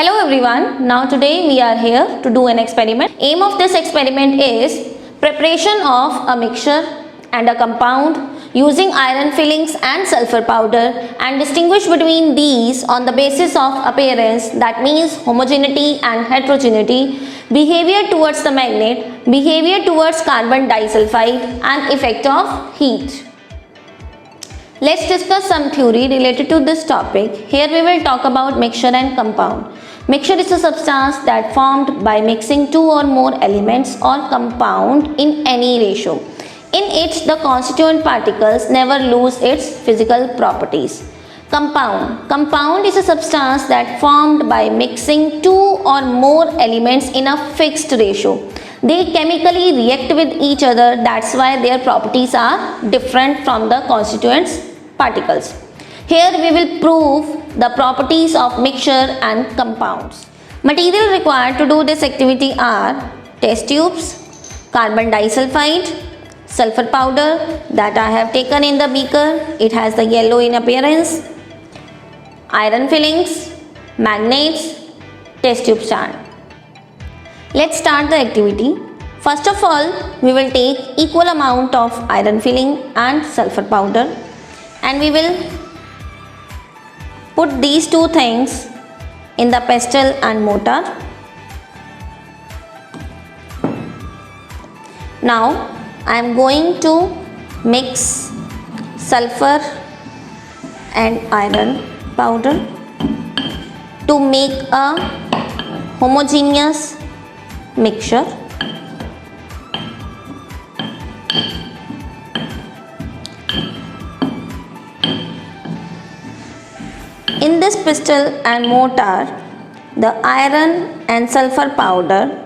Hello everyone, now today we are here to do an experiment. Aim of this experiment is preparation of a mixture and a compound using iron fillings and sulfur powder and distinguish between these on the basis of appearance, that means homogeneity and heterogeneity, behavior towards the magnet, behavior towards carbon disulfide and effect of heat. Let's discuss some theory related to this topic. Here we will talk about mixture and compound. Mixture is a substance that formed by mixing two or more elements or compound in any ratio. In it, the constituent particles never lose its physical properties. Compound is a substance that formed by mixing two or more elements in a fixed ratio. They chemically react with each other, that's why their properties are different from the constituents particles. Here we will prove the properties of mixture and compounds. Material required to do this activity are test tubes, carbon disulfide, sulfur powder that I have taken in the beaker, it has the yellow in appearance, iron fillings, magnets, test tube stand. Let's start the activity. First of all, we will take equal amount of iron filling and sulfur powder and we will put these two things in the pestle and mortar. Now I am going to mix sulfur and iron powder to make a homogeneous mixture. In this pestle and mortar, the iron and sulfur powder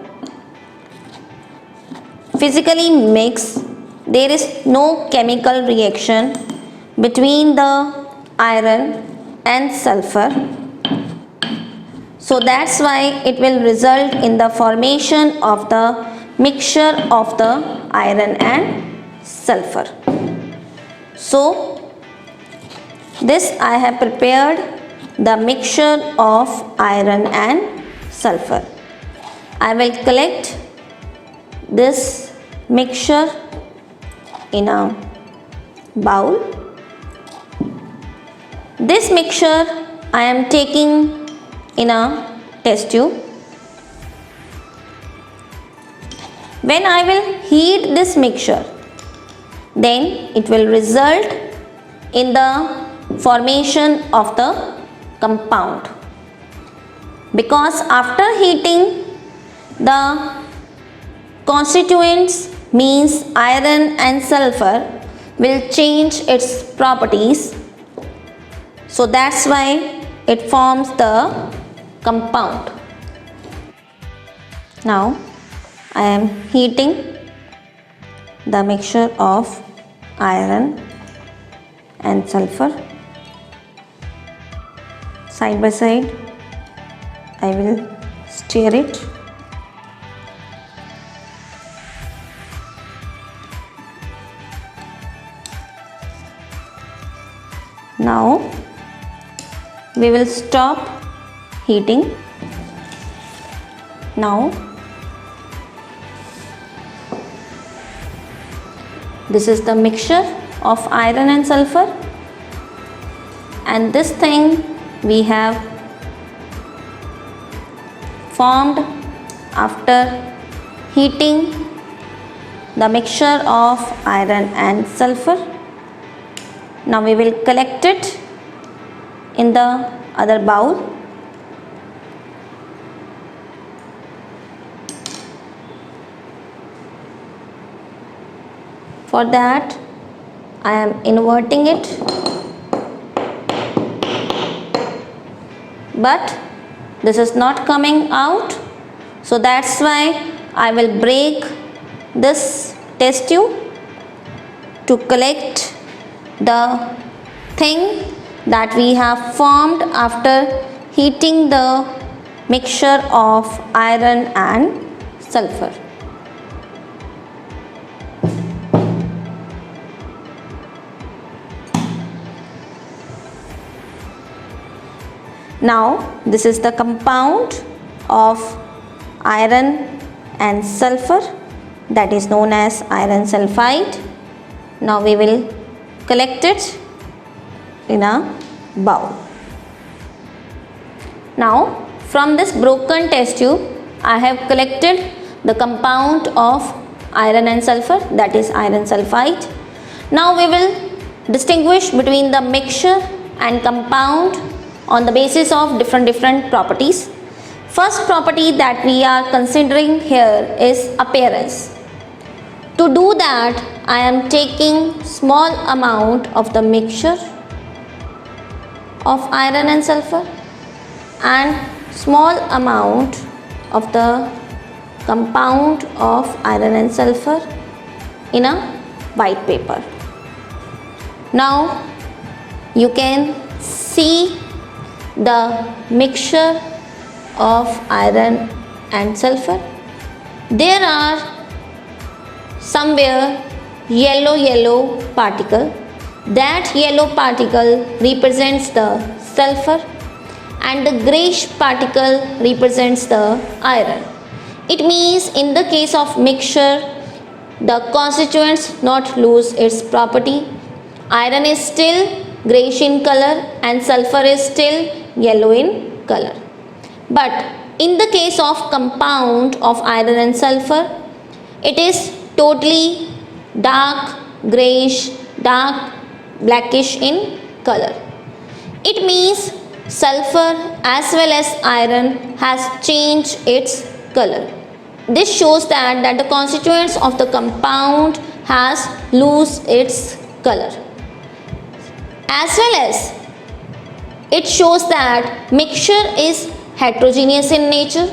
physically mix. There is no chemical reaction between the iron and sulfur. So that's why it will result in the formation of the mixture of the iron and sulfur. So this I have prepared the mixture of iron and sulfur. I will collect this mixture in a bowl. This mixture I am taking in a test tube. When I will heat this mixture, then it will result in the formation of the compound, because after heating the constituents means iron and sulfur will change its properties, so that's why it forms the compound. Now I am heating the mixture of iron and sulfur. Side by side I will stir it. Now we will stop heating. Now this is the mixture of iron and sulfur, and this thing we have formed after heating the mixture of iron and sulfur. Now we will collect it in the other bowl. For that I am inverting it, but this is not coming out, so that's why I will break this test tube to collect the thing that we have formed after heating the mixture of iron and sulfur. Now this is the compound of iron and sulfur, that is known as iron sulfide. Now we will collect it in a bowl. Now from this broken test tube I have collected the compound of iron and sulfur, that is iron sulfide. Now we will distinguish between the mixture and compound on the basis of different properties. First property that we are considering here is appearance. To do that, I am taking small amount of the mixture of iron and sulfur and small amount of the compound of iron and sulfur in a white paper. Now you can see the mixture of iron and sulfur. There are somewhere yellow particle. That yellow particle represents the sulfur and the greyish particle represents the iron. It means in the case of mixture, the constituents not lose its property. Iron is still greyish in color and sulfur is still yellow in color. But in the case of compound of iron and sulfur, it is totally dark greyish, dark blackish in color. It means sulfur as well as iron has changed its color. This shows that the constituents of the compound has lose its color. As well as it shows that mixture is heterogeneous in nature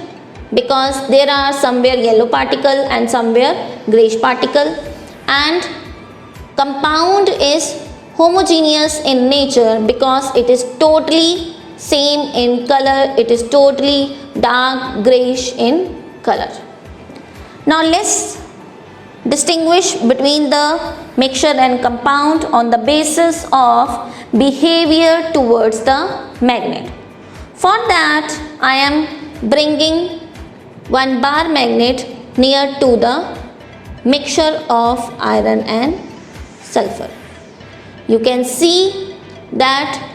because there are somewhere yellow particle and somewhere greyish particle, and compound is homogeneous in nature because it is totally same in color, it is totally dark greyish in color. Now let's distinguish between the mixture and compound on the basis of behavior towards the magnet. For that I am bringing one bar magnet near to the mixture of iron and sulfur. You can see that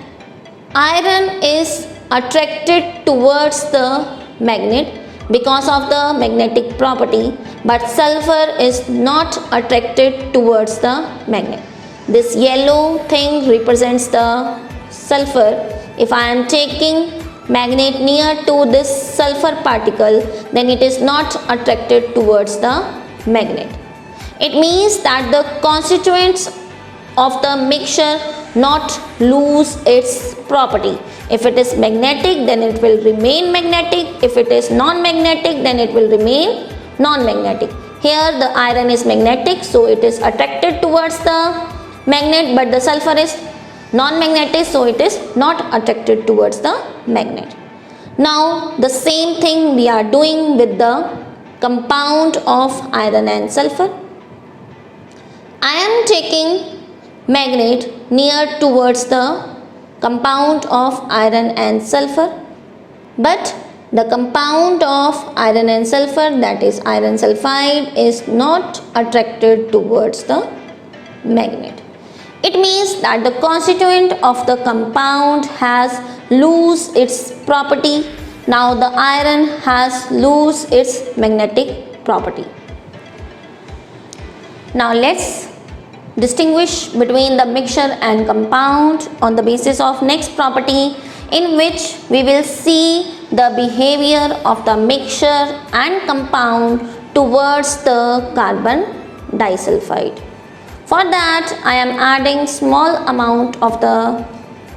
iron is attracted towards the magnet because of the magnetic property, but sulfur is not attracted towards the magnet. This yellow thing represents the sulfur. If I am taking magnet near to this sulfur particle, then it is not attracted towards the magnet. It means that the constituents of the mixture not lose its property. If it is magnetic, then it will remain magnetic. If it is non-magnetic, then it will remain non-magnetic. Here the iron is magnetic, so it is attracted towards the magnet, but the sulfur is non-magnetic, so it is not attracted towards the magnet. Now the same thing we are doing with the compound of iron and sulfur. I am taking magnet near towards the compound of iron and sulfur, but the compound of iron and sulfur, that is iron sulfide, is not attracted towards the magnet. It means that the constituent of the compound has lose its property. Now the iron has lose its magnetic property. Now let's distinguish between the mixture and compound on the basis of next property, in which we will see the behavior of the mixture and compound towards the carbon disulfide. For that I am adding small amount of the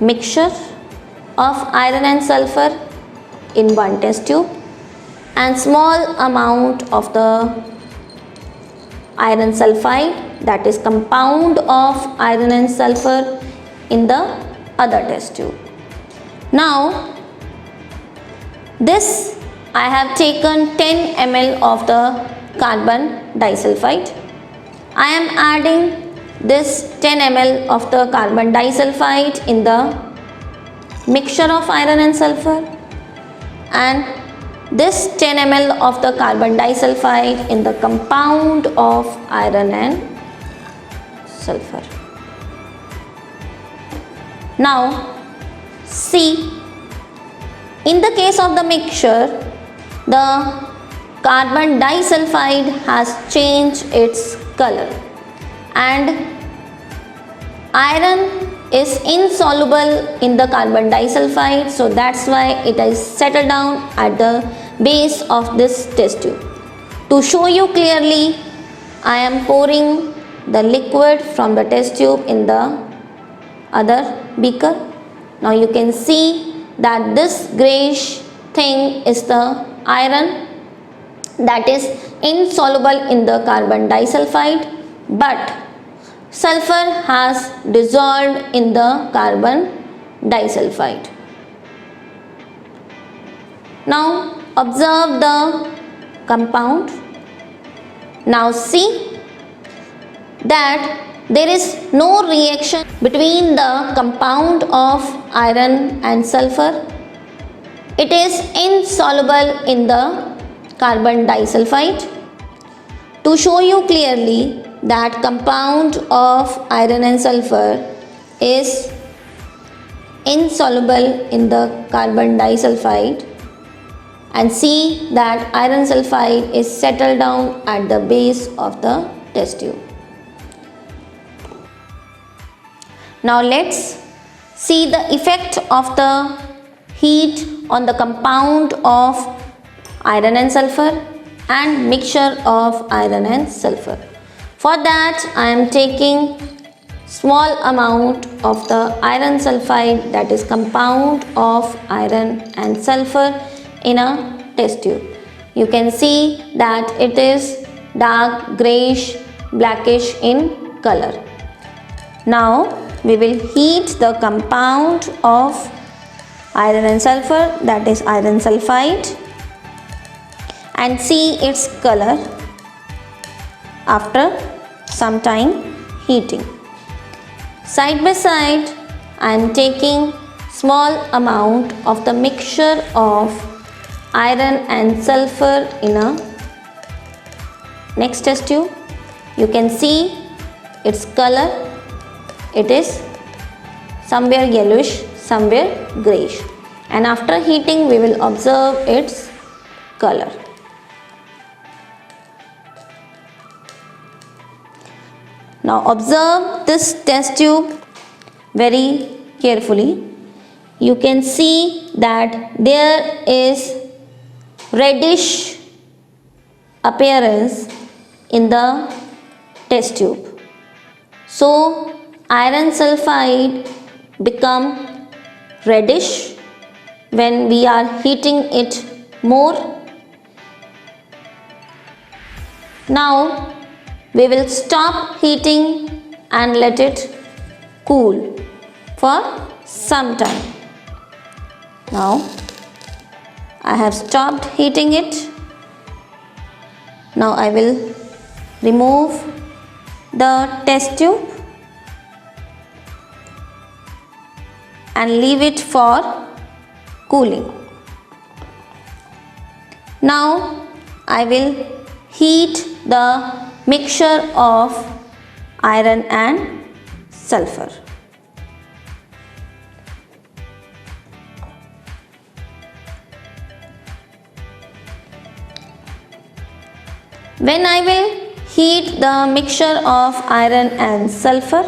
mixture of iron and sulfur in one test tube and small amount of the iron sulfide, that is compound of iron and sulfur, in the other test tube. Now this I have taken 10 ml of the carbon disulfide. I am adding this 10 ml of the carbon disulfide in the mixture of iron and sulfur, and this 10 ml of the carbon disulfide in the compound of iron and sulfur. Now see, in the case of the mixture, the carbon disulfide has changed its color and iron is insoluble in the carbon disulfide, so that's why it is settled down at the base of this test tube. To show you clearly, I am pouring the liquid from the test tube in the other beaker. Now you can see that this greyish thing is the iron that is insoluble in the carbon disulfide, but sulfur has dissolved in the carbon disulfide. Now observe the compound. Now see that there is no reaction between the compound of iron and sulfur. It is insoluble in the carbon disulfide. To show you clearly that compound of iron and sulfur is insoluble in the carbon disulfide, and see that iron sulfide is settled down at the base of the test tube. Now let's see the effect of the heat on the compound of iron and sulfur and mixture of iron and sulfur. For that I am taking small amount of the iron sulfide, that is compound of iron and sulfur, in a test tube. You can see that it is dark greyish blackish in color. Now we will heat the compound of iron and sulfur, that is iron sulfide, and see its color after some time heating. Side by side I am taking small amount of the mixture of iron and sulfur in a next test tube. You can see its color. It is somewhere yellowish, somewhere greyish, and after heating we will observe its color. Now observe this test tube very carefully. You can see that there is reddish appearance in the test tube. So iron sulfide become reddish when we are heating it more. Now we will stop heating and let it cool for some time. Now I have stopped heating it. Now I will remove the test tube and leave it for cooling. Now I will heat the mixture of iron and sulfur. When I will heat the mixture of iron and sulfur,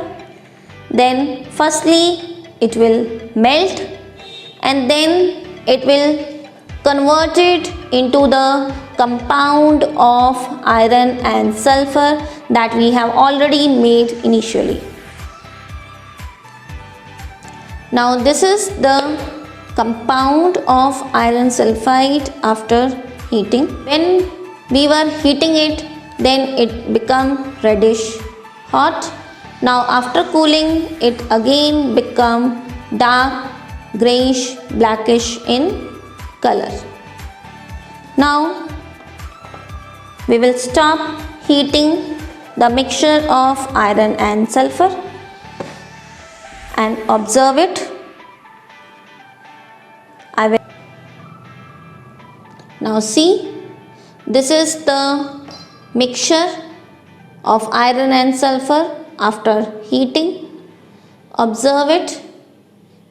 then firstly it will melt and then it will convert it into the compound of iron and sulfur that we have already made initially. Now this is the compound of iron sulfide after heating. When we were heating it, then it become reddish hot. Now after cooling, it again become dark greyish blackish in color. Now we will stop heating the mixture of iron and sulfur and observe it. Now see, this is the mixture of iron and sulfur after heating. Observe it.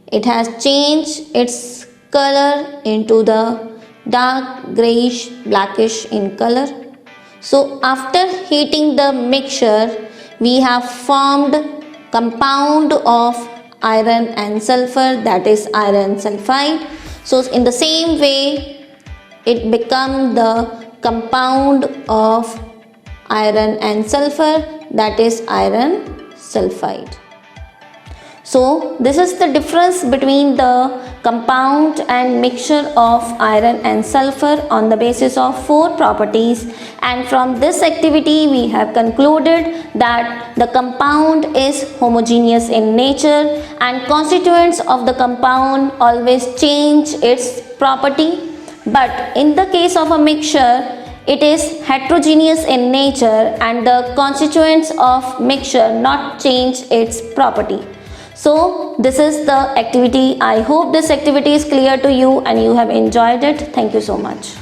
It has changed its color into the dark grayish blackish in color. So after heating the mixture, we have formed compound of iron and sulfur, that is iron sulfide. So in the same way, it become the compound of iron and sulfur, that is iron sulfide. So this is the difference between the compound and mixture of iron and sulfur on the basis of 4 properties, and from this activity we have concluded that the compound is homogeneous in nature and constituents of the compound always change its property, but in the case of a mixture it is heterogeneous in nature and the constituents of mixture not change its property. So this is the activity. I hope this activity is clear to you and you have enjoyed it. Thank you so much.